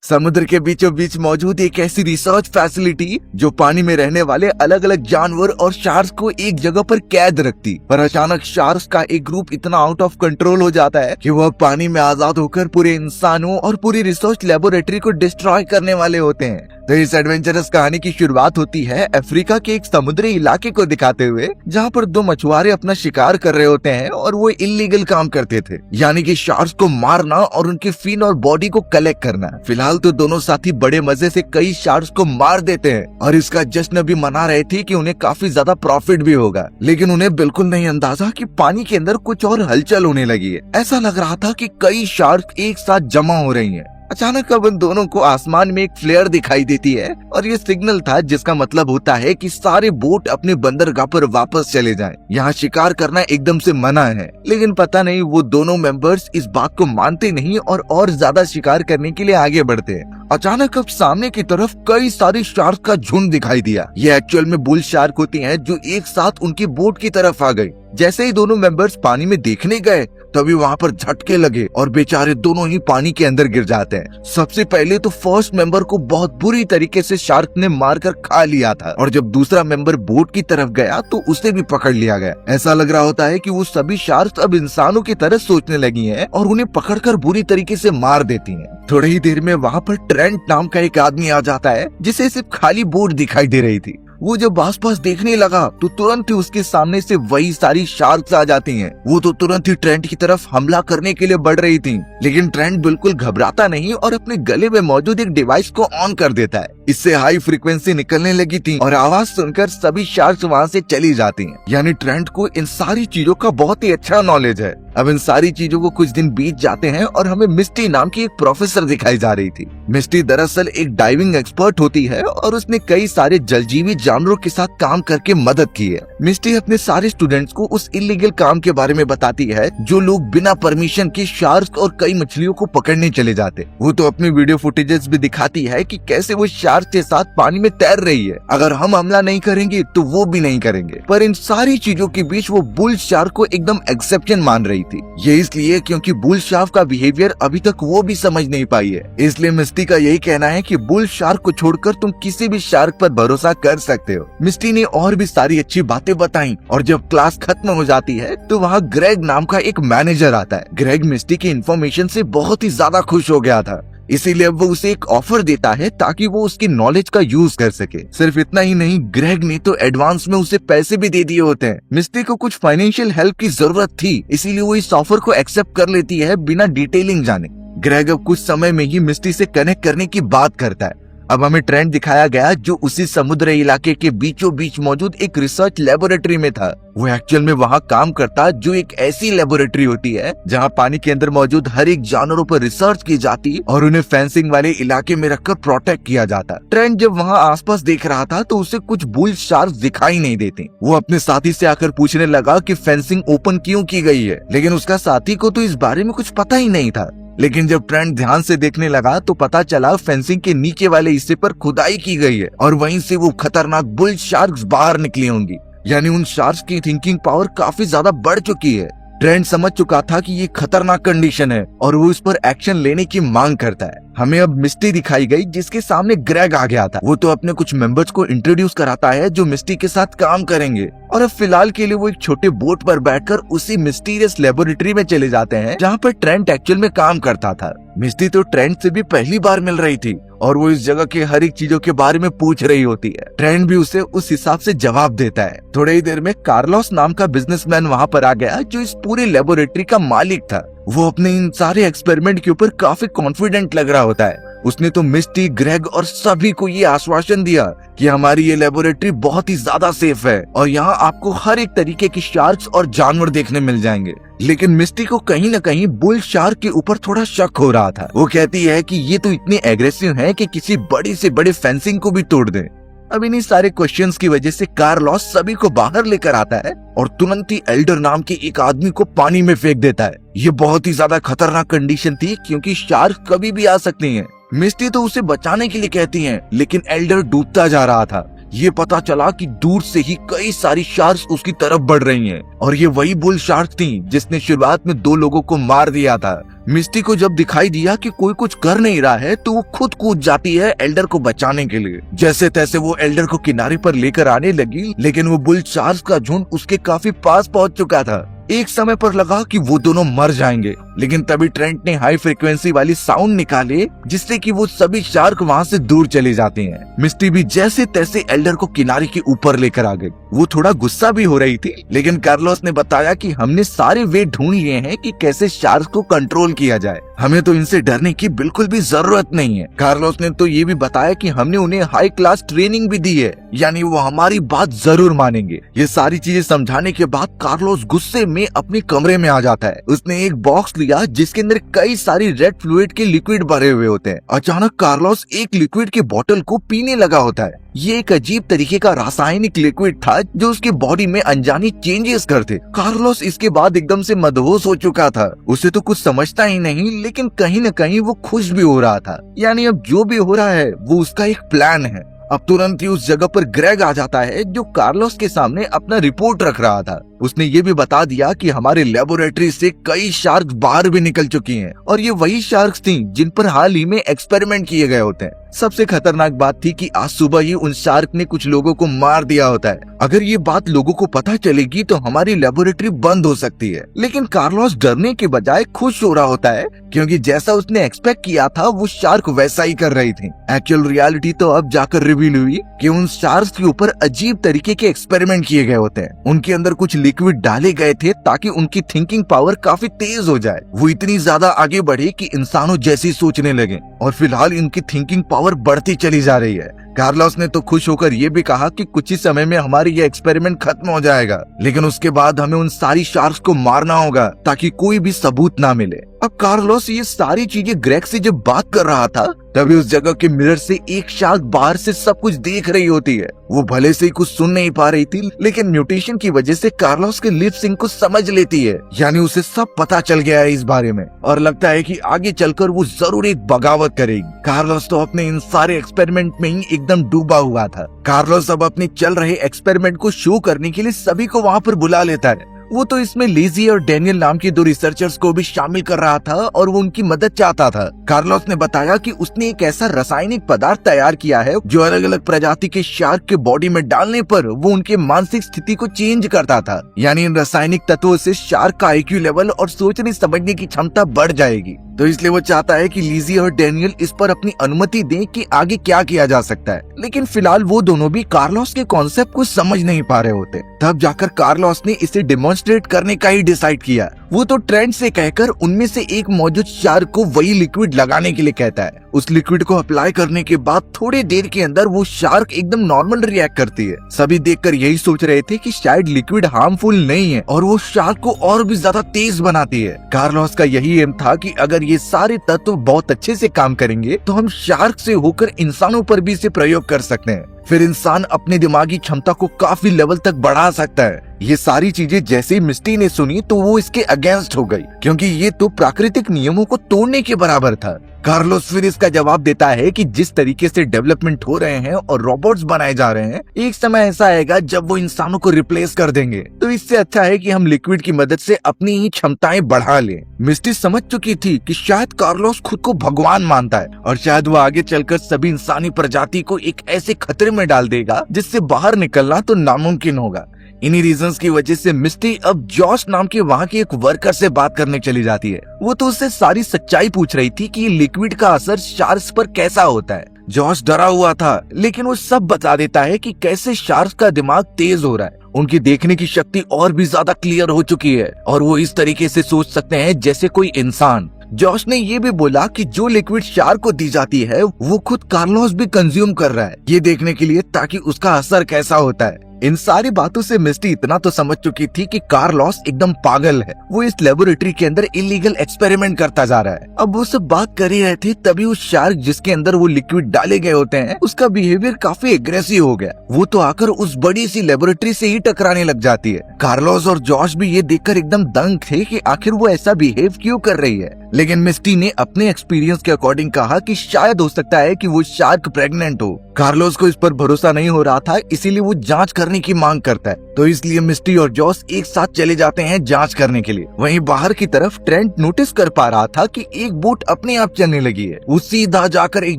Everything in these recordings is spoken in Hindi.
समुद्र के बीचों बीच मौजूद एक ऐसी रिसर्च फैसिलिटी जो पानी में रहने वाले अलग अलग जानवर और शार्क्स को एक जगह पर कैद रखती। पर अचानक शार्क्स का एक ग्रुप इतना आउट ऑफ कंट्रोल हो जाता है कि वह पानी में आजाद होकर पूरे इंसानों और पूरी रिसर्च लेबोरेटरी को डिस्ट्रॉय करने वाले होते हैं। तो इस एडवेंचरस कहानी की शुरुआत होती है अफ्रीका के एक समुद्री इलाके को दिखाते हुए, जहाँ पर दो मछुआरे अपना शिकार कर रहे होते हैं और वो इलीगल काम करते थे, यानी कि शार्क्स को मारना और उनके फिन और बॉडी को कलेक्ट करना। फिलहाल तो दोनों साथी बड़े मजे से कई शार्क्स को मार देते हैं और इसका जश्न भी मना रहे थे कि उन्हें काफी ज्यादा प्रॉफिट भी होगा, लेकिन उन्हें बिल्कुल नहीं अंदाजा कि पानी के अंदर कुछ और हलचल होने लगी है। ऐसा लग रहा था कि कई शार्क एक साथ जमा हो रही हैं। अचानक अब उन दोनों को आसमान में एक फ्लेयर दिखाई देती है और ये सिग्नल था, जिसका मतलब होता है कि सारे बोट अपने बंदरगाह पर वापस चले जाएं। यहाँ शिकार करना एकदम से मना है, लेकिन पता नहीं वो दोनों मेंबर्स इस बात को मानते नहीं और ज्यादा शिकार करने के लिए आगे बढ़ते हैं। अचानक अब सामने की तरफ कई सारी शार्क का झुंड दिखाई दिया। ये एक्चुअल में बुल शार्क होती हैं जो एक साथ उनकी बोट की तरफ आ गई। जैसे ही दोनों मेंबर्स पानी में देखने गए तभी वहाँ पर झटके लगे और बेचारे दोनों ही पानी के अंदर गिर जाते हैं। सबसे पहले तो फर्स्ट मेंबर को बहुत बुरी तरीके से शार्क ने मारकर खा लिया था और जब दूसरा मेंबर बोट की तरफ गया तो उसे भी पकड़ लिया गया। ऐसा लग रहा होता है कि वो सभी शार्क अब इंसानों की तरह सोचने लगी हैं और उन्हें पकड़कर बुरी तरीके से मार देती हैं। थोड़ी ही देर में वहाँ पर ट्रेंट नाम का एक आदमी आ जाता है, जिसे सिर्फ खाली बोट दिखाई दे रही थी। वो जब आसपास देखने लगा तो तुरंत ही उसके सामने से वही सारी शार्क्स आ जाती हैं। वो तो तुरंत ही ट्रेंट की तरफ हमला करने के लिए बढ़ रही थी, लेकिन ट्रेंट बिल्कुल घबराता नहीं और अपने गले में मौजूद एक डिवाइस को ऑन कर देता है। इससे हाई फ्रीक्वेंसी निकलने लगी थी और आवाज सुनकर सभी शार्क्स वहाँ से चली जाती हैं। यानी ट्रेंट को इन सारी चीजों का बहुत ही अच्छा नॉलेज है। अब इन सारी चीजों को कुछ दिन बीत जाते हैं और हमें मिस्टी नाम की एक प्रोफेसर दिखाई जा रही थी। मिस्टी दरअसल एक डाइविंग एक्सपर्ट होती है और उसने कई सारे जलजीवी जानवरों के साथ काम करके मदद की है। मिस्टी अपने सारे स्टूडेंट्स को उस इलीगल काम के बारे में बताती है जो लोग बिना परमिशन के शार्क और कई मछलियों को पकड़ने चले जाते। वो तो अपनी वीडियो फुटेजेस भी दिखाती है कि कैसे वो शार्क के साथ पानी में तैर रही है। अगर हम हमला नहीं करेंगे तो वो भी नहीं करेंगे। पर इन सारी चीजों के बीच वो बुल शार्क को एकदम एक्सेप्शन मान रही थी। ये इसलिए क्योंकि बुल शार्क का बिहेवियर अभी तक वो भी समझ नहीं पाई है। इसलिए मिस्टी का यही कहना है कि बुल शार्क को छोड़कर तुम किसी भी शार्क पर भरोसा कर सकते हो। मिस्टी ने और भी सारी अच्छी बातें बताई और जब क्लास खत्म हो जाती है तो वहाँ ग्रेग नाम का एक मैनेजर आता है। ग्रेग मिस्टी की इन्फॉर्मेशन से बहुत ही ज्यादा खुश हो गया था, इसीलिए वो उसे एक ऑफर देता है ताकि वो उसकी नॉलेज का यूज कर सके। सिर्फ इतना ही नहीं, ग्रेग ने तो एडवांस में उसे पैसे भी दे दिए होते हैं। मिस्टी को कुछ फाइनेंशियल हेल्प की जरूरत थी, इसीलिए वो इस ऑफर को एक्सेप्ट कर लेती है बिना डिटेलिंग जाने। ग्रेग अब कुछ समय में ही मिस्टी से कनेक्ट करने की बात करता है। अब हमें ट्रेंट दिखाया गया जो उसी समुद्री इलाके के बीचों बीच मौजूद एक रिसर्च लेबोरेटरी में था। वो एक्चुअल में वहाँ काम करता जो एक ऐसी लेबोरेटरी होती है जहाँ पानी के अंदर मौजूद हर एक जानवरों पर रिसर्च की जाती और उन्हें फेंसिंग वाले इलाके में रखकर प्रोटेक्ट किया जाता। ट्रेंट जब वहाँ आसपास देख रहा था तो उसे कुछ बुल शार्क्स दिखाई नहीं देते। वो अपने साथी से आकर पूछने लगा कि फेंसिंग ओपन क्यों की गई है, लेकिन उसका साथी को तो इस बारे में कुछ पता ही नहीं था। लेकिन जब ट्रेंट ध्यान से देखने लगा तो पता चला फेंसिंग के नीचे वाले हिस्से पर खुदाई की गई है और वहीं से वो खतरनाक बुल शार्क्स बाहर निकली होंगी। यानी उन शार्क्स की थिंकिंग पावर काफी ज्यादा बढ़ चुकी है। ट्रेंट समझ चुका था कि ये खतरनाक कंडीशन है और वो इस पर एक्शन लेने की मांग करता है। हमें अब मिस्टी दिखाई गई जिसके सामने ग्रेग आ गया था। वो तो अपने कुछ मेंबर्स को इंट्रोड्यूस कराता है जो मिस्टी के साथ काम करेंगे और अब फिलहाल के लिए वो एक छोटे बोट पर बैठकर उसी मिस्टीरियस लेबोरेटरी में चले जाते हैं जहाँ पर ट्रेंट एक्चुअल में काम करता था। मिस्टी तो ट्रेंट से भी पहली बार मिल रही थी और वो इस जगह के हर एक चीजों के बारे में पूछ रही होती है। ट्रेंट भी उसे उस हिसाब से जवाब देता है। थोड़ी ही देर में कार्लोस नाम का बिजनेसमैन वहाँ पर आ गया जो इस पूरी लेबोरेटरी का मालिक था। वो अपने इन सारे एक्सपेरिमेंट के ऊपर काफी कॉन्फिडेंट लग रहा होता है। उसने तो मिस्टी, ग्रेग और सभी को ये आश्वासन दिया कि हमारी ये लेबोरेटरी बहुत ही ज्यादा सेफ है और यहाँ आपको हर एक तरीके की शार्क्स और जानवर देखने मिल जाएंगे। लेकिन मिस्टी को कहीं न कहीं बुल शार्क के ऊपर थोड़ा शक हो रहा था। वो कहती है कि ये तो इतने एग्रेसिव हैं कि किसी बड़ी से बड़े फेंसिंग को भी तोड़ दें। अब इन्हीं सारे क्वेश्चंस की वजह से कार्लोस सभी को बाहर लेकर आता है और तुरंत ही एल्डर नाम के एक आदमी को पानी में फेंक देता है। ये बहुत ही ज्यादा खतरनाक कंडीशन थी क्योंकि शार्क कभी भी आ सकती हैं। मिस्टी तो उसे बचाने के लिए कहती हैं, लेकिन एल्डर डूबता जा रहा था। ये पता चला कि दूर से ही कई सारी शार्क्स उसकी तरफ बढ़ रही हैं और ये वही बुल शार्क थी जिसने शुरुआत में 2 लोगों को मार दिया था। मिस्टी को जब दिखाई दिया कि कोई कुछ कर नहीं रहा है तो वो खुद कूद जाती है एल्डर को बचाने के लिए। जैसे तैसे वो एल्डर को किनारे पर लेकर आने लगी, लेकिन वो बुल शार्क्स का झुंड उसके काफी पास पहुंच चुका था। एक समय पर लगा कि वो दोनों मर जाएंगे, लेकिन तभी ट्रेंट ने हाई फ्रीक्वेंसी वाली साउंड निकाले जिससे कि वो सभी शार्क वहाँ से दूर चले जाते हैं। मिस्टी भी जैसे तैसे एल्डर को किनारे के ऊपर लेकर आ गई। वो थोड़ा गुस्सा भी हो रही थी, लेकिन कार्लोस ने बताया कि हमने सारे वे ढूंढ लिए हैं कि कैसे शार्क को कंट्रोल किया जाए, हमें तो इनसे डरने की बिल्कुल भी जरूरत नहीं है। कार्लोस ने तो ये भी बताया कि हमने उन्हें हाई क्लास ट्रेनिंग भी दी है, यानी वो हमारी बात जरूर मानेंगे। ये सारी चीजें समझाने के बाद कार्लोस गुस्से में अपने कमरे में आ जाता है। उसने एक बॉक्स लिया जिसके अंदर कई सारी रेड फ्लूइड के लिक्विड भरे हुए होते हैं। अचानक कार्लोस एक लिक्विड के बोतल को पीने लगा होता है। ये एक अजीब तरीके का रासायनिक लिक्विड था जो उसके बॉडी में अनजानी चेंजेस करते। कार्लोस इसके बाद एकदम से मदहोश हो चुका था। उसे तो कुछ समझता ही नहीं, लेकिन कहीं न कहीं वो खुश भी हो रहा था। यानी अब जो भी हो रहा है वो उसका एक प्लान है। अब तुरंत ही उस जगह पर ग्रेग आ जाता है जो कार्लोस के सामने अपना रिपोर्ट रख रहा था। उसने ये भी बता दिया कि हमारे लेबोरेटरी से कई शार्क बाहर भी निकल चुकी हैं और ये वही शार्क्स थी जिन पर हाल ही में एक्सपेरिमेंट किए गए होते हैं। सबसे खतरनाक बात थी कि आज सुबह ही उन शार्क ने कुछ लोगों को मार दिया होता है। अगर ये बात लोगों को पता चलेगी तो हमारी लेबोरेटरी बंद हो सकती है। लेकिन कार्लोस डरने के बजाय खुश हो रहा होता है, क्योंकि जैसा उसने एक्सपेक्ट किया था वो शार्क वैसा ही कर रही थी। एक्चुअल रियलिटी तो अब जाकर रिवील हुई कि उन शार्क्स के ऊपर अजीब तरीके के एक्सपेरिमेंट किए गए होते हैं। उनके अंदर कुछ लिक्विड डाले गए थे ताकि उनकी थिंकिंग पावर काफी तेज हो जाए। वो इतनी ज्यादा आगे बढ़े कि इंसानों जैसी सोचने लगे और फिलहाल इनकी थिंकिंग पावर बढ़ती चली जा रही है। कार्लोस ने तो खुश होकर ये भी कहा कि कुछ ही समय में हमारी ये एक्सपेरिमेंट खत्म हो जाएगा, लेकिन उसके बाद हमें उन सारी शार्क्स को मारना होगा ताकि कोई भी सबूत ना मिले। अब कार्लोस ये सारी चीजें ग्रेग से जब बात कर रहा था तभी उस जगह के मिरर से एक शार्क बाहर से सब कुछ देख रही होती है। वो भले से ही कुछ सुन नहीं पा रही थी, लेकिन म्यूटेशन की वजह से कार्लोस के लिप सिंक को समझ लेती है। यानी उसे सब पता चल गया है इस बारे में और लगता है कि आगे चलकर वो जरूर एक बगावत करेगी। कार्लोस तो अपने इन सारे एक्सपेरिमेंट में ही एकदम डूबा हुआ था। कार्लोस अब अपने चल रहे एक्सपेरिमेंट को शो करने के लिए सभी को वहाँ पर बुला लेता है। वो तो इसमें लिजी और डैनियल नाम के 2 रिसर्चर्स को भी शामिल कर रहा था और वो उनकी मदद चाहता था। कार्लोस ने बताया कि उसने एक ऐसा रासायनिक पदार्थ तैयार किया है जो अलग अलग प्रजाति के शार्क के बॉडी में डालने पर वो उनके मानसिक स्थिति को चेंज करता था। यानी इन रासायनिक तत्वों से शार्क का IQ लेवल और सोचने समझने की क्षमता बढ़ जाएगी। तो इसलिए वो चाहता है कि लिजी और डैनियल इस पर अपनी अनुमति दें कि आगे क्या किया जा सकता है। लेकिन फिलहाल वो दोनों भी कार्लोस के कॉन्सेप्ट को समझ नहीं पा रहे होते। तब जाकर कार्लोस ने इसे डेमोन्स्ट्रेट करने का ही डिसाइड किया। वो तो ट्रेंट से कहकर उनमें से एक मौजूद शार्क को वही लिक्विड लगाने के लिए कहता है। उस लिक्विड को अप्लाई करने के बाद थोड़ी देर के अंदर वो शार्क एकदम नॉर्मल रिएक्ट करती है। सभी देखकर यही सोच रहे थे कि शायद लिक्विड हार्मफुल नहीं है और वो शार्क को और भी ज्यादा तेज बनाती है। कार्लोस का यही एम था कि अगर ये सारे तत्व बहुत अच्छे से काम करेंगे तो हम शार्क से होकर इंसानों पर भी इसे प्रयोग कर सकते हैं। फिर इंसान अपने दिमागी क्षमता को काफी लेवल तक बढ़ा सकता है। ये सारी चीजें जैसे ही मिस्टी ने सुनी तो वो इसके अगेंस्ट हो गई, क्योंकि ये तो प्राकृतिक नियमों को तोड़ने के बराबर था। कार्लोस फिर इसका जवाब देता है कि जिस तरीके से डेवलपमेंट हो रहे हैं और रोबोट्स बनाए जा रहे हैं, एक समय ऐसा आएगा जब वो इंसानों को रिप्लेस कर देंगे। तो इससे अच्छा है कि हम लिक्विड की मदद से अपनी ही क्षमताएं बढ़ा लें। मिस्टी समझ चुकी थी कि शायद कार्लोस खुद को भगवान मानता है और शायद वो आगे चलकर सभी इंसानी प्रजाति को एक ऐसे खतरे में डाल देगा जिससे बाहर निकलना तो नामुमकिन होगा। इन्हीं रीजंस की वजह से मिस्टी अब जॉश नाम के वहाँ के एक वर्कर से बात करने चली जाती है। वो तो उससे सारी सच्चाई पूछ रही थी कि लिक्विड का असर शार्क्स पर कैसा होता है। जॉश डरा हुआ था, लेकिन वो सब बता देता है कि कैसे शार्क्स का दिमाग तेज हो रहा है। उनकी देखने की शक्ति और भी ज्यादा क्लियर हो चुकी है और वो इस तरीके से सोच सकते हैं जैसे कोई इंसान। जॉश ने ये भी बोला कि जो लिक्विड शार्क को दी जाती है वो खुद कार्लोस भी कंज्यूम कर रहा है, ये देखने के लिए ताकि उसका असर कैसा होता है। इन सारी बातों से मिस्टी इतना तो समझ चुकी थी कि कार्लोस एकदम पागल है। वो इस लेबोरेटरी के अंदर इलीगल एक्सपेरिमेंट करता जा रहा है। अब वो सब बात कर ही रहे थे तभी उस शार्क जिसके अंदर वो लिक्विड डाले गए होते हैं उसका बिहेवियर काफी एग्रेसिव हो गया। वो तो आकर उस बड़ी सी लेबोरेटरी से ही टकराने लग जाती है। कार्लोस और जॉश भी ये देखकर एकदम दंग थे कि आखिर वो ऐसा बिहेव क्यों कर रही है। लेकिन मिस्टी ने अपने एक्सपीरियंस के अकॉर्डिंग कहा कि शायद हो सकता है कि वो शार्क प्रेग्नेंट हो। कार्लोस को इस पर भरोसा नहीं हो रहा था, इसीलिए वो जांच करने की मांग करता है। तो इसलिए मिस्टी और जॉस एक साथ चले जाते हैं जांच करने के लिए। वहीं बाहर की तरफ ट्रेंट नोटिस कर पा रहा था कि एक बोट अपने आप चलने लगी है। वो सीधा जाकर एक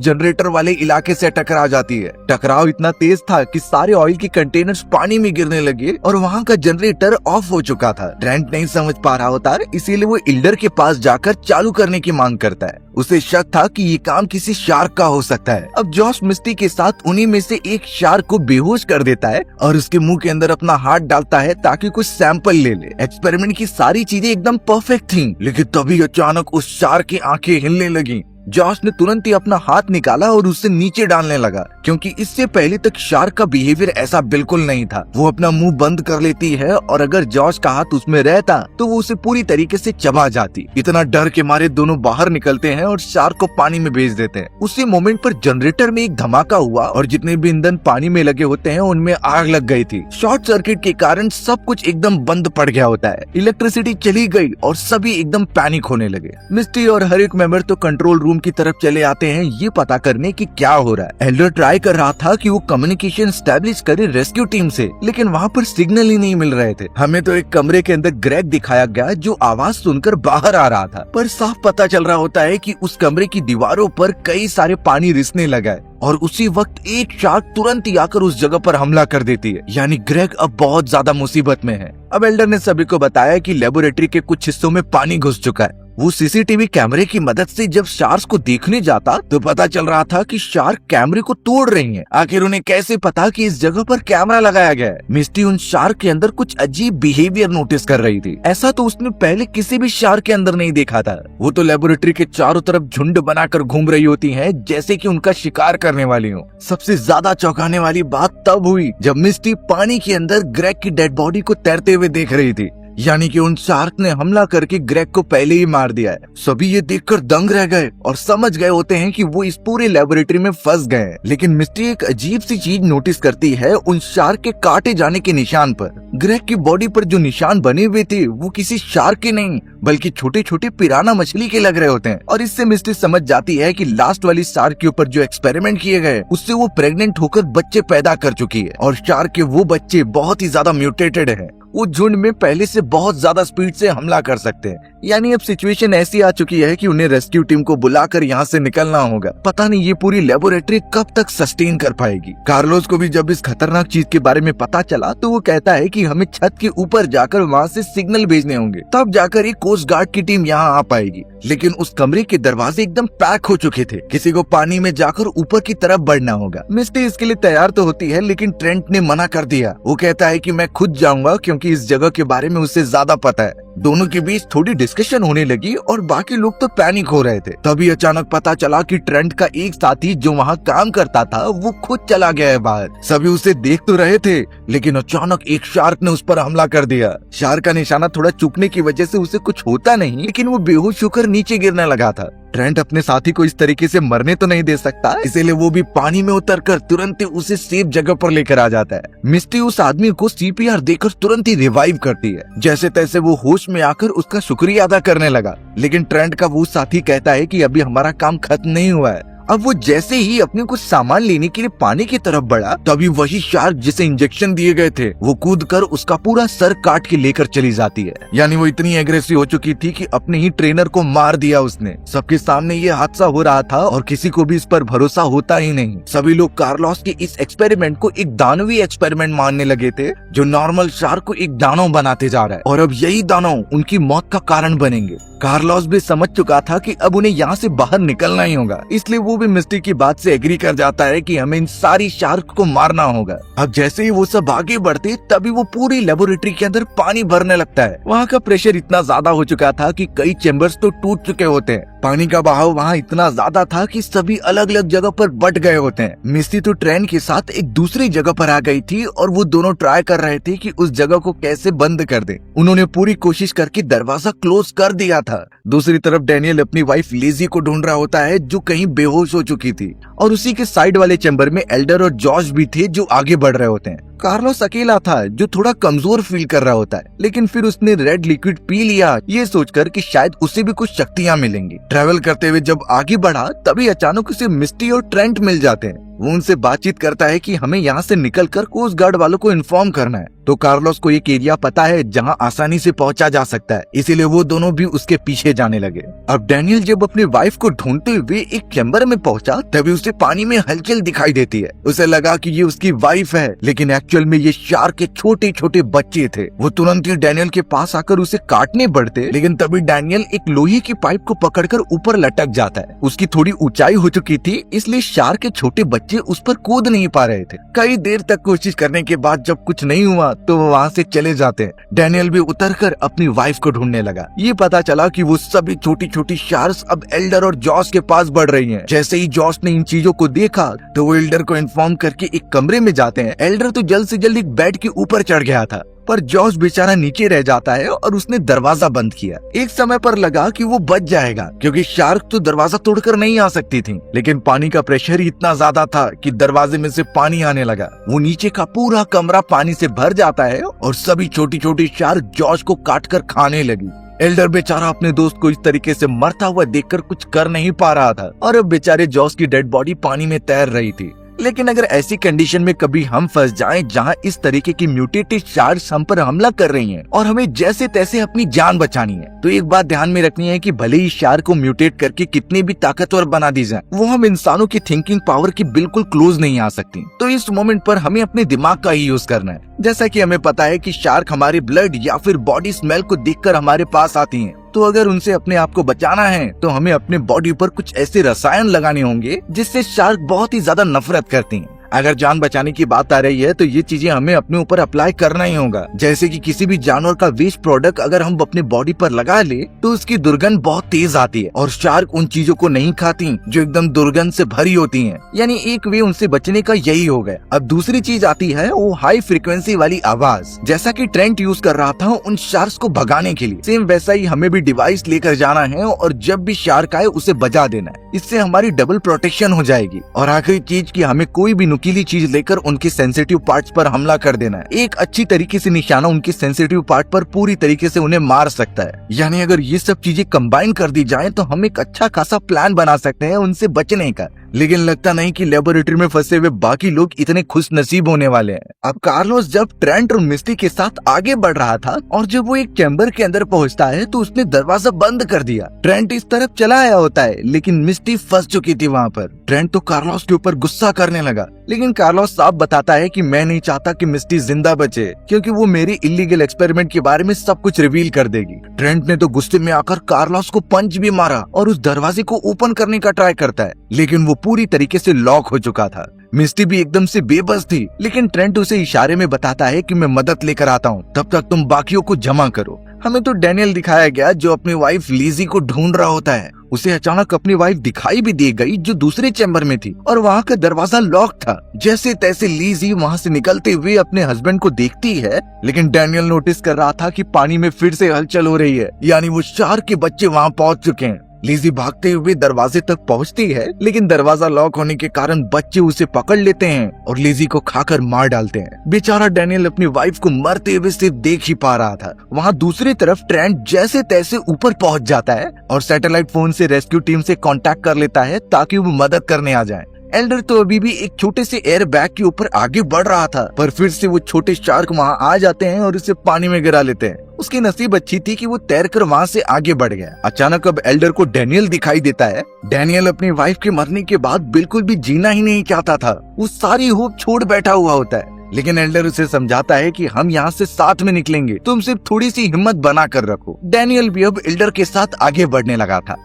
जनरेटर वाले इलाके से टकरा जाती है। टकराव इतना तेज था कि सारे ऑयल के कंटेनर्स पानी में गिरने लगे और वहाँ का जनरेटर ऑफ हो चुका था। ट्रेंट नहीं समझ पा रहा होता, इसीलिए वो इल्डर के पास जाकर चालू करने की मांग करता है। उसे शक था कि ये काम किसी शार्क का हो सकता है। अब जॉस मिस्टी के साथ उन्हीं में से एक शार्क को बेहोश कर देता है और उसके मुंह के अंदर अपना हाथ डालता है ताकि कुछ सैंपल ले ले। एक्सपेरिमेंट की सारी चीजें एकदम परफेक्ट थी, लेकिन तभी अचानक उस शार्क की आंखें हिलने लगी। जॉस ने तुरंत ही अपना हाथ निकाला और उसे नीचे डालने लगा, क्योंकि इससे पहले तक शार्क का बिहेवियर ऐसा बिल्कुल नहीं था। वो अपना मुंह बंद कर लेती है और अगर जॉस का हाथ उसमें रहता तो वो उसे पूरी तरीके से चबा जाती। इतना डर के मारे दोनों बाहर निकलते हैं और शार्क को पानी में भेज देते हैं। उसी मोमेंट पर जनरेटर में एक धमाका हुआ और जितने भी ईंधन पानी में लगे होते हैं उनमें आग लग गई थी। शॉर्ट सर्किट के कारण सब कुछ एकदम बंद पड़ गया होता है। इलेक्ट्रिसिटी चली गई और सभी एकदम पैनिक होने लगे। मिस्टी और हर एक मेंबर तो कंट्रोल रूम की तरफ चले आते हैं ये पता करने की क्या हो रहा है। एल्डर ट्राई कर रहा था कि वो कम्युनिकेशन स्टैब्लिश करे रेस्क्यू टीम से, लेकिन वहाँ पर सिग्नल ही नहीं मिल रहे थे। हमें तो एक कमरे के अंदर ग्रेग दिखाया गया जो आवाज सुनकर बाहर आ रहा था, पर साफ पता चल रहा होता है कि उस कमरे की दीवारों पर कई सारे पानी रिसने लगा है और उसी वक्त एक शार्क तुरंत ही आकर उस जगह पर हमला कर देती है। यानी ग्रेग अब बहुत ज्यादा मुसीबत में है। अब एल्डर ने सभी को बताया कि लेबोरेटरी के कुछ हिस्सों में पानी घुस चुका है। वो सीसीटीवी कैमरे की मदद से जब शार्क्स को देखने जाता तो पता चल रहा था कि शार्क कैमरे को तोड़ रही हैं। आखिर उन्हें कैसे पता कि इस जगह पर कैमरा लगाया गया है? मिस्टी उन शार्क के अंदर कुछ अजीब बिहेवियर नोटिस कर रही थी। ऐसा तो उसने पहले किसी भी शार्क के अंदर नहीं देखा था। वो तो लेबोरेटरी के चारों तरफ झुंड बनाकर घूम रही होती हैं, जैसे कि उनका शिकार करने वाली हो। सबसे ज्यादा चौंकाने वाली बात तब हुई जब मिस्टी पानी के अंदर ग्रेग की डेड बॉडी को तैरते हुए देख रही थी। यानी कि उन शार्क ने हमला करके ग्रेग को पहले ही मार दिया है। सभी ये देखकर दंग रह गए और समझ गए होते हैं कि वो इस पूरे लेबोरेटरी में फंस गए हैं। लेकिन मिस्टी एक अजीब सी चीज नोटिस करती है उन शार्क के काटे जाने के निशान पर। ग्रेग की बॉडी पर जो निशान बने हुए थे वो किसी शार्क के नहीं बल्कि छोटे छोटे पिराना मछली के लग रहे होते हैं। और इससे मिस्टी समझ जाती है कि लास्ट वाली शार्क के ऊपर जो एक्सपेरिमेंट किए गए उससे वो प्रेग्नेंट होकर बच्चे पैदा कर चुकी है और शार्क के वो बच्चे बहुत ही ज्यादा म्यूटेटेड है। वो झुंड में पहले से बहुत ज्यादा स्पीड से हमला कर सकते हैं। यानी अब सिचुएशन ऐसी आ चुकी है कि उन्हें रेस्क्यू टीम को बुलाकर यहाँ से निकलना होगा। पता नहीं ये पूरी लेबोरेटरी कब तक सस्टेन कर पाएगी। कार्लोस को भी जब इस खतरनाक चीज के बारे में पता चला तो वो कहता है कि हमें छत के ऊपर जाकर वहाँ से सिग्नल भेजने होंगे, तब जाकर एक कोस्ट गार्ड की टीम यहाँ आ पाएगी। लेकिन उस कमरे के दरवाजे एकदम पैक हो चुके थे। किसी को पानी में जाकर ऊपर की तरफ बढ़ना होगा। मिस्टी इसके लिए तैयार तो होती है, लेकिन ट्रेंट ने मना कर दिया। वो कहता है कि मैं खुद जाऊंगा क्योंकि इस जगह के बारे में उसे ज्यादा पता है। दोनों के बीच थोड़ी डिस्कशन होने लगी और बाकी लोग तो पैनिक हो रहे थे। तभी अचानक पता चला कि ट्रेंट का एक साथी जो वहाँ काम करता था वो खुद चला गया है बाहर। सभी उसे देख तो रहे थे, लेकिन अचानक एक शार्क ने उस पर हमला कर दिया। शार्क का निशाना थोड़ा चूकने की वजह से उसे कुछ होता नहीं, लेकिन वो बेहोश होकर नीचे गिरने लगा था। ट्रेंट अपने साथी को इस तरीके से मरने तो नहीं दे सकता, इसीलिए वो भी पानी में उतरकर तुरंत ही उसे सेफ जगह पर लेकर आ जाता है। मिस्टी उस आदमी को सीपीआर देकर तुरंत ही रिवाइव करती है। जैसे तैसे वो होश में आकर उसका शुक्रिया अदा करने लगा, लेकिन ट्रेंट का वो साथी कहता है कि अभी हमारा काम खत्म नहीं हुआ है। अब वो जैसे ही अपने कुछ सामान लेने के लिए पानी की तरफ बढ़ा, तभी वही शार्क जिसे इंजेक्शन दिए गए थे वो कूदकर उसका पूरा सर काट के लेकर चली जाती है। यानी वो इतनी एग्रेसिव हो चुकी थी कि अपने ही ट्रेनर को मार दिया उसने। सबके सामने ये हादसा हो रहा था और किसी को भी इस पर भरोसा होता ही नहीं। सभी लोग कार्लोस के इस एक्सपेरिमेंट को एक दानवी एक्सपेरिमेंट मानने लगे थे, जो नॉर्मल शार्क को एक दानव बनाते जा रहा है और अब यही दानव उनकी मौत का कारण बनेंगे। कार्लोस भी समझ चुका था कि अब उन्हें यहाँ से बाहर निकलना ही होगा, इसलिए वो भी मिस्टी की बात से एग्री कर जाता है कि हमें इन सारी शार्क को मारना होगा। अब जैसे ही वो सब आगे बढ़ते तभी वो पूरी लेबोरेटरी के अंदर पानी भरने लगता है। वहाँ का प्रेशर इतना ज्यादा हो चुका था कि कई चेम्बर्स तो टूट चुके होते हैं। पानी का बहाव वहाँ इतना ज्यादा था कि सभी अलग अलग जगह पर बट गए होते हैं। मिस्टी तो ट्रेन के साथ एक दूसरी जगह पर आ गई थी और वो दोनों ट्राई कर रहे थे कि उस जगह को कैसे बंद कर दे। उन्होंने पूरी कोशिश करके दरवाजा क्लोज कर दिया था। दूसरी तरफ डैनियल अपनी वाइफ लेजी को ढूंढ रहा होता है जो कहीं बेहोश हो चुकी थी और उसी के साइड वाले चैम्बर में एल्डर और जॉर्ज भी थे जो आगे बढ़ रहे होते हैं। कार्लोस अकेला था जो थोड़ा कमजोर फील कर रहा होता है, लेकिन फिर उसने रेड लिक्विड पी लिया ये सोचकर कि शायद उसे भी कुछ शक्तियाँ मिलेंगी। ट्रैवल करते हुए जब आगे बढ़ा तभी अचानक उसे मिस्टी और ट्रेंट मिल जाते हैं। वो उनसे बातचीत करता है कि हमें यहाँ से निकलकर कोस्ट गार्ड वालों को इन्फॉर्म करना है। तो कार्लोस को एक एरिया पता है जहाँ आसानी से पहुंचा जा सकता है, इसीलिए वो दोनों भी उसके पीछे जाने लगे। अब डैनियल जब अपनी वाइफ को ढूंढते हुए एक चैम्बर में पहुंचा तभी उसे पानी में हलचल दिखाई देती है। उसे लगा कि ये उसकी वाइफ है, लेकिन एक्चुअल में ये शार्क के छोटे छोटे बच्चे थे। वो तुरंत ही डैनियल के पास आकर उसे काटने बढ़ते, लेकिन तभी डैनियल एक लोहे की पाइप को पकड़कर ऊपर लटक जाता है। उसकी थोड़ी ऊंचाई हो चुकी थी, इसलिए शार्क के छोटे बच्चे उस पर कूद नहीं पा रहे थे। कई देर तक कोशिश करने के बाद जब कुछ नहीं हुआ तो वो वहाँ से चले जाते हैं। डैनियल भी उतरकर अपनी वाइफ को ढूंढने लगा। ये पता चला कि वो सभी छोटी छोटी शार्क्स अब एल्डर और जॉस के पास बढ़ रही हैं। जैसे ही जॉस ने इन चीजों को देखा तो वो एल्डर को इन्फॉर्म करके एक कमरे में जाते हैं। एल्डर तो जल्द से जल्द एक बेड के ऊपर चढ़ गया था, पर जॉस बेचारा नीचे रह जाता है और उसने दरवाजा बंद किया। एक समय पर लगा कि वो बच जाएगा क्योंकि शार्क तो दरवाजा तोड़कर नहीं आ सकती थी, लेकिन पानी का प्रेशर ही इतना ज्यादा था कि दरवाजे में से पानी आने लगा। वो नीचे का पूरा कमरा पानी से भर जाता है और सभी छोटी छोटी शार्क जॉस को काटकर खाने लगी। एल्डर बेचारा अपने दोस्त को इस तरीके से मरता हुआ देखकर कुछ कर नहीं पा रहा था और अब बेचारे जॉस की डेड बॉडी पानी में तैर रही थी। लेकिन अगर ऐसी कंडीशन में कभी हम फंस जाएं जहां इस तरीके की म्यूटेटेड शार्क्स हम पर हमला कर रही हैं और हमें जैसे तैसे अपनी जान बचानी है, तो एक बात ध्यान में रखनी है कि भले ही शार्क को म्यूटेट करके कितने भी ताकतवर बना दी जाए, वो हम इंसानों की थिंकिंग पावर की बिल्कुल क्लोज नहीं आ सकती। तो इस मोमेंट पर हमें अपने दिमाग का ही यूज करना है। जैसा कि हमें पता है कि शार्क हमारे ब्लड या फिर बॉडी स्मेल को देखकर हमारे पास आती हैं, तो अगर उनसे अपने आप को बचाना है तो हमें अपने बॉडी पर कुछ ऐसे रसायन लगाने होंगे जिससे शार्क बहुत ही ज्यादा नफरत करती हैं। अगर जान बचाने की बात आ रही है तो ये चीजें हमें अपने ऊपर अप्लाई करना ही होगा। जैसे कि किसी भी जानवर का वेस्ट प्रोडक्ट अगर हम अपने बॉडी पर लगा ले तो उसकी दुर्गंध बहुत तेज आती है और शार्क उन चीजों को नहीं खाती जो एकदम दुर्गंध से भरी होती हैं। यानी एक वे उनसे बचने का यही हो गया। अब दूसरी चीज आती है वो हाई फ्रिक्वेंसी वाली आवाज। जैसा कि ट्रेंट यूज कर रहा था उन शार्क्स को भगाने के लिए, सेम वैसा ही हमें भी डिवाइस लेकर जाना है और जब भी शार्क आए उसे बजा देना है। इससे हमारी डबल प्रोटेक्शन हो जाएगी। और आखिरी चीज की हमें कोई भी नुकीली चीज लेकर उनके सेंसिटिव पार्ट्स पर हमला कर देना है। एक अच्छी तरीके से निशाना उनके सेंसिटिव पार्ट पर पूरी तरीके से उन्हें मार सकता है। यानी अगर ये सब चीजें कंबाइन कर दी जाएं तो हम एक अच्छा खासा प्लान बना सकते हैं उनसे बचने का। लेकिन लगता नहीं कि लेबोरेटरी में फंसे हुए बाकी लोग इतने खुश नसीब होने वाले हैं। अब कार्लोस जब ट्रेंट और मिस्टी के साथ आगे बढ़ रहा था और जब वो एक चैम्बर के अंदर पहुंचता है तो उसने दरवाजा बंद कर दिया। ट्रेंट इस तरफ चला आया होता है लेकिन मिस्टी फंस चुकी थी वहाँ पर। ट्रेंट तो कार्लोस के ऊपर गुस्सा करने लगा, लेकिन कार्लोस साफ बताता है कि मैं नहीं चाहता कि मिस्टी जिंदा बचे क्योंकि वो मेरी इलीगल एक्सपेरिमेंट के बारे में सब कुछ रिवील कर देगी। ट्रेंट ने तो गुस्से में आकर कार्लोस को पंच भी मारा और उस दरवाजे को ओपन करने का ट्राई करता है, लेकिन वो पूरी तरीके से लॉक हो चुका था। मिस्टी भी एकदम से बेबस थी, लेकिन ट्रेंट उसे इशारे में बताता है कि मैं मदद लेकर आता हूँ, तब तक तुम बाकियों को जमा करो। हमें तो डैनियल दिखाया गया जो अपनी वाइफ लीजी को ढूंढ रहा होता है। उसे अचानक अपनी वाइफ दिखाई भी दी गई जो दूसरे चैम्बर में थी और वहाँ का दरवाजा लॉक था। जैसे तैसे लीजी वहाँ से निकलते हुए अपने हस्बैंड को देखती है, लेकिन डैनियल नोटिस कर रहा था कि पानी में फिर से हलचल हो रही है, यानी वो शार्क के बच्चे वहाँ पहुँच चुके हैं। लीजी भागते हुए दरवाजे तक पहुंचती है, लेकिन दरवाजा लॉक होने के कारण बच्चे उसे पकड़ लेते हैं और लीजी को खाकर मार डालते हैं। बेचारा डैनियल अपनी वाइफ को मरते हुए सिर्फ देख ही पा रहा था। वहाँ दूसरी तरफ ट्रेंट जैसे तैसे ऊपर पहुंच जाता है और सैटेलाइट फोन से रेस्क्यू टीम से कांटेक्ट कर लेता है ताकि वो मदद करने आ जाए। एल्डर तो अभी भी एक छोटे से एयर बैग के ऊपर आगे बढ़ रहा था, पर फिर से वो छोटे शार्क वहाँ आ जाते हैं और उसे पानी में गिरा लेते हैं। उसकी नसीब अच्छी थी कि वो तैरकर वहाँ से आगे बढ़ गया। अचानक अब एल्डर को डैनियल दिखाई देता है। डैनियल अपनी वाइफ के मरने के बाद बिल्कुल भी जीना ही नहीं चाहता था, वो सारी होप छोड़ बैठा हुआ होता है। लेकिन एल्डर उसे समझाता है कि हम यहाँ से साथ में निकलेंगे, तुम सिर्फ थोड़ी सी हिम्मत बना कर रखो। डैनियल भी अब एल्डर के साथ आगे बढ़ने लगा था।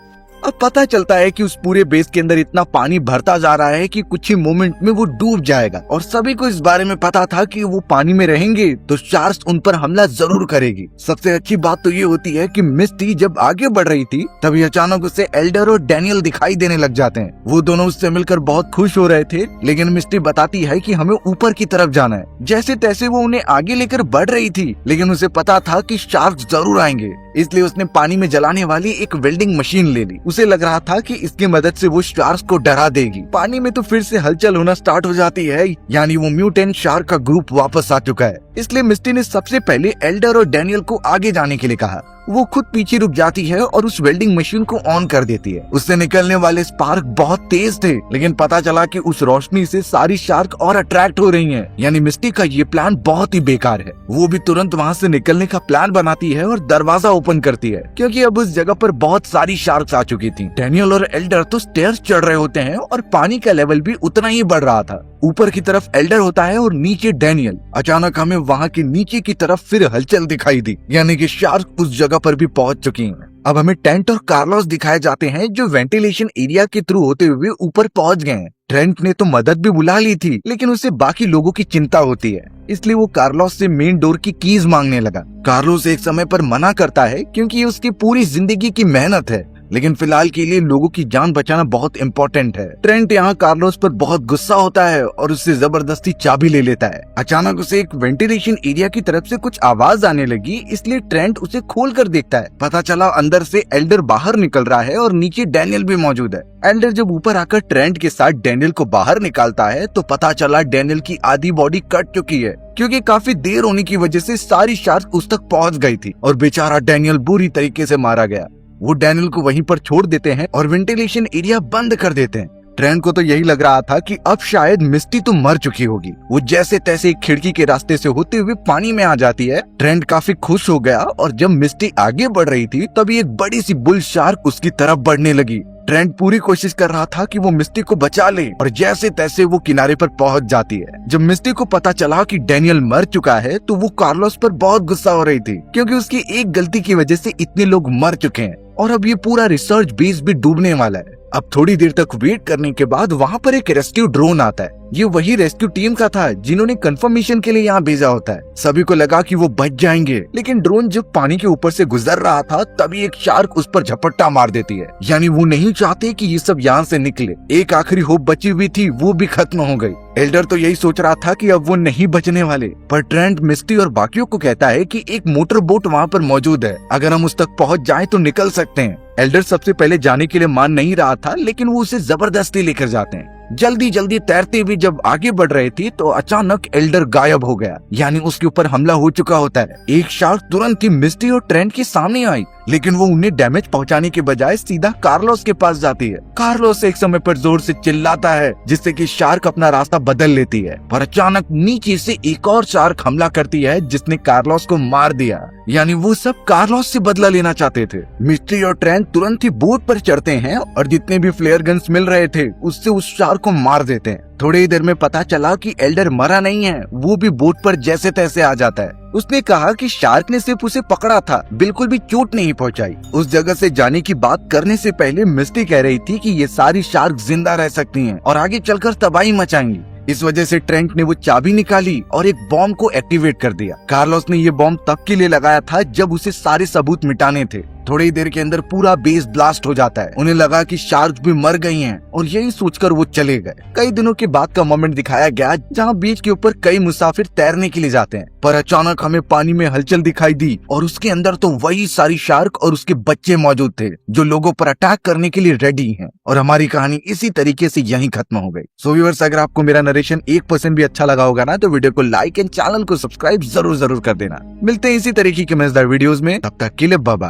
अब पता चलता है कि उस पूरे बेस के अंदर इतना पानी भरता जा रहा है कि कुछ ही मोमेंट में वो डूब जाएगा और सभी को इस बारे में पता था कि वो पानी में रहेंगे तो शार्क्स उन पर हमला जरूर करेगी। सबसे अच्छी बात तो ये होती है कि मिस्टी जब आगे बढ़ रही थी तभी अचानक उसे एल्डर और डैनियल दिखाई देने लग जाते हैं। वो दोनों उससे मिलकर बहुत खुश हो रहे थे, लेकिन मिस्टी बताती है कि हमें ऊपर की तरफ जाना है। जैसे तैसे वो उन्हें आगे लेकर बढ़ रही थी, लेकिन उसे पता था कि शार्क्स जरूर आएंगे, इसलिए उसने पानी में जलाने वाली एक वेल्डिंग मशीन ले ली। उसे लग रहा था कि इसकी मदद से वो शार्क्स को डरा देगी। पानी में तो फिर से हलचल होना स्टार्ट हो जाती है, यानी वो म्यूटेंट शार्क का ग्रुप वापस आ चुका है। इसलिए मिस्टी ने सबसे पहले एल्डर और डैनियल को आगे जाने के लिए कहा। वो खुद पीछे रुक जाती है और उस वेल्डिंग मशीन को ऑन कर देती है। उससे निकलने वाले स्पार्क बहुत तेज थे, लेकिन पता चला कि उस रोशनी से सारी शार्क और अट्रैक्ट हो रही हैं। यानी मिस्टी का ये प्लान बहुत ही बेकार है। वो भी तुरंत वहाँ से निकलने का प्लान बनाती है और दरवाजा ओपन करती है, क्योंकि अब उस जगह पर बहुत सारी शार्क्स आ चुकी थी। डैनियल और एल्डर तो स्टेयर्स चढ़ रहे होते हैं और पानी का लेवल भी उतना ही बढ़ रहा था। ऊपर की तरफ एल्डर होता है और नीचे डैनियल। अचानक हमें वहाँ के नीचे की तरफ फिर हलचल दिखाई दी, यानी कि शार्क उस जगह पर भी पहुंच चुकी हैं। अब हमें टेंट और कार्लोस दिखाए जाते हैं, जो वेंटिलेशन एरिया के थ्रू होते हुए ऊपर पहुंच गए हैं। ट्रेंट ने तो मदद भी बुला ली थी, लेकिन उसे बाकी लोगों की चिंता होती है, इसलिए वो कार्लोस से मेन डोर की कीज मांगने लगा। कार्लोस एक समय पर मना करता है, क्योंकि ये उसकी पूरी जिंदगी की मेहनत है, लेकिन फिलहाल के लिए लोगों की जान बचाना बहुत इम्पोर्टेंट है। ट्रेंट यहाँ कार्लोस पर बहुत गुस्सा होता है और उससे जबरदस्ती चाबी ले लेता है। अचानक उसे एक वेंटिलेशन एरिया की तरफ से कुछ आवाज आने लगी, इसलिए ट्रेंट उसे खोल कर देखता है। पता चला अंदर से एल्डर बाहर निकल रहा है और नीचे डैनियल भी मौजूद है। एल्डर जब ऊपर आकर ट्रेंट के साथ डैनियल को बाहर निकालता है तो पता चला डैनियल की आधी बॉडी कट चुकी है, क्योंकि काफी देर होने की वजह से सारी शार्क उस तक पहुंच गई थी और बेचारा डैनियल बुरी तरीके से मारा गया। वो डैनियल को वहीं पर छोड़ देते हैं और वेंटिलेशन एरिया बंद कर देते हैं। ट्रेंट को तो यही लग रहा था कि अब शायद मिस्टी तो मर चुकी होगी। वो जैसे तैसे एक खिड़की के रास्ते से होते हुए पानी में आ जाती है। ट्रेंट काफी खुश हो गया और जब मिस्टी आगे बढ़ रही थी तभी एक बड़ी सी बुल शार्क उसकी तरफ बढ़ने लगी। ट्रेंट पूरी कोशिश कर रहा था कि वो मिस्टी को बचा ले और जैसे तैसे वो किनारे पर पहुंच जाती है। जब मिस्टी को पता चला कि डैनियल मर चुका है तो वो कार्लोस पर बहुत गुस्सा हो रही थी, क्योंकि उसकी एक गलती की वजह से इतने लोग मर चुके हैं और अब ये पूरा रिसर्च बेस भी डूबने वाला है। अब थोड़ी देर तक वेट करने के बाद वहाँ पर एक रेस्क्यू ड्रोन आता है। ये वही रेस्क्यू टीम का था जिन्होंने कंफर्मेशन के लिए यहाँ भेजा होता है। सभी को लगा कि वो बच जाएंगे, लेकिन ड्रोन जब पानी के ऊपर से गुजर रहा था तभी एक शार्क उस पर झपट्टा मार देती है। यानी वो नहीं चाहते कि ये सब यहाँ से निकले। एक आखिरी होप बची हुई थी, वो भी खत्म हो गई। एल्डर तो यही सोच रहा था कि अब वो नहीं बचने वाले, पर ट्रेंट, मिस्टी और बाकियों को कहता है कि एक मोटर बोट वहाँ पर मौजूद है, अगर हम उस तक पहुँच जाएं तो निकल सकते हैं। एल्डर सबसे पहले जाने के लिए मान नहीं रहा था, लेकिन वो उसे जबरदस्ती लेकर जाते हैं। जल्दी जल्दी तैरते हुए जब आगे बढ़ रहे थे तो अचानक एल्डर गायब हो गया, यानी उसके ऊपर हमला हो चुका होता है। एक शार्क तुरंत ही मिस्टी और ट्रेंट के सामने आई, लेकिन वो उन्हें डैमेज पहुंचाने के बजाय सीधा कार्लोस के पास जाती है। कार्लोस एक समय पर जोर से चिल्लाता है, जिससे कि शार्क अपना रास्ता बदल लेती है, पर अचानक नीचे से एक और शार्क हमला करती है जिसने कार्लोस को मार दिया। यानी वो सब कार्लोस से बदला लेना चाहते थे। मिस्टी और ट्रेंट तुरंत ही बोट पर चढ़ते हैं और जितने भी फ्लेयर गन्स मिल रहे थे उससे उस शार्क को मार देते हैं। थोड़ी ही देर में पता चला कि एल्डर मरा नहीं है, वो भी बोट पर जैसे तैसे आ जाता है। उसने कहा कि शार्क ने सिर्फ उसे पकड़ा था, बिल्कुल भी चोट नहीं पहुंचाई। उस जगह से जाने की बात करने से पहले मिस्टी कह रही थी कि ये सारी शार्क जिंदा रह सकती हैं और आगे चलकर तबाही मचाएंगी। इस वजह से ट्रेंट ने वो चाबी निकाली और एक बॉम्ब को एक्टिवेट कर दिया। कार्लोस ने ये बॉम्ब तब के लिए लगाया था जब उसे सारे सबूत मिटाने थे। थोड़ी ही देर के अंदर पूरा बेस ब्लास्ट हो जाता है। उन्हें लगा कि शार्क भी मर गई हैं और यही सोचकर वो चले गए। कई दिनों के बाद का मोमेंट दिखाया गया जहां बीच के ऊपर कई मुसाफिर तैरने के लिए जाते हैं, पर अचानक हमें पानी में हलचल दिखाई दी और उसके अंदर तो वही सारी शार्क और उसके बच्चे मौजूद थे जो लोगों पर अटैक करने के लिए रेडी हैं। और हमारी कहानी इसी तरीके से यहीं खत्म हो गई। सो व्यूअर्स, अगर आपको मेरा नरेशन 1% भी अच्छा लगा होगा ना तो वीडियो को लाइक एंड चैनल को सब्सक्राइब जरूर कर देना। मिलते हैं इसी तरीके के मजेदार वीडियोस में, तब तक के लिए बाय बाय।